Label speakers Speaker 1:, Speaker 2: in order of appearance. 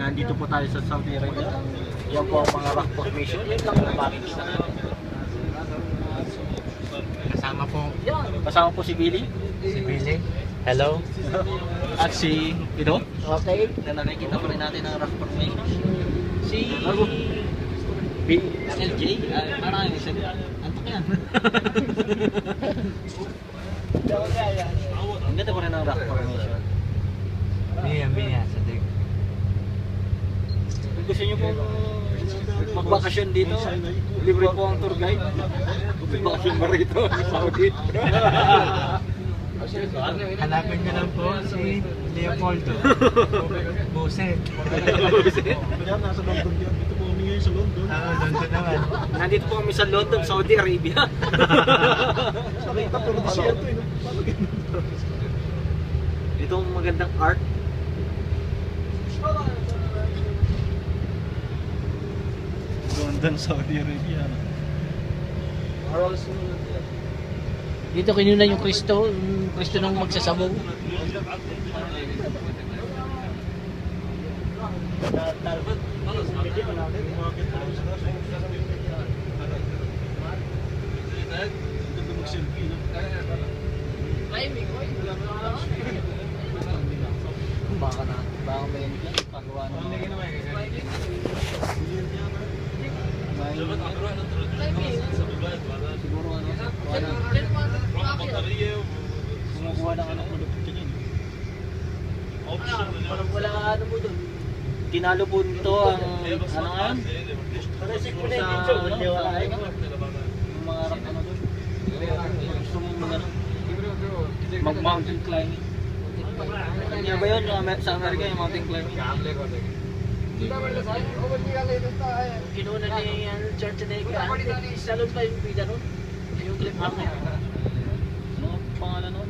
Speaker 1: nandito po tayo sa Saudi Arabia. Yan po ang mga rock formation. Yan lang ang makikita natin. Kasama po si Billy.
Speaker 2: Si Billy. Hello.
Speaker 1: At si Pino.
Speaker 2: Okay.
Speaker 1: Na nakikita po rin natin ang rock formation. Si LJ. Parang isa. Antok yan. Ang ganda po rin ang rock formation.
Speaker 2: Biya, sadig.
Speaker 1: Kung gusto nyo po magbakasyon dito, libre po ang tour guide. Magbakasyon ba rito sa Saudi?
Speaker 2: Hanapin nyo lang po si Leopoldo. Buset.
Speaker 3: Kaya nasa London yan. Dito po kami ngayon sa London.
Speaker 2: London naman.
Speaker 1: Nandito po kami sa London, Saudi Arabia.
Speaker 3: Sa Rita, pero desierto eh. Paano ganun?
Speaker 1: Dito ang magandang art.
Speaker 3: London, Saudi Arabia.
Speaker 2: Dito kinunan yung Kristo nung magsasabong.
Speaker 3: Mag-selfie na.
Speaker 1: Baka may pagawa siguro kumukuha ng ano produkto niya.
Speaker 2: Wala ka ano mo doon.
Speaker 1: Tinalo po nito ang ano nga yun? Yung mga rap ano doon. Gusto mong mag-mountain climbing. Kanya ba yun? Sa Amerika yung mountain climbing.
Speaker 2: Kinunan ni Schwarzenegger. Salon pa yung bida nun. Yung clip
Speaker 1: Ano pangalan nun?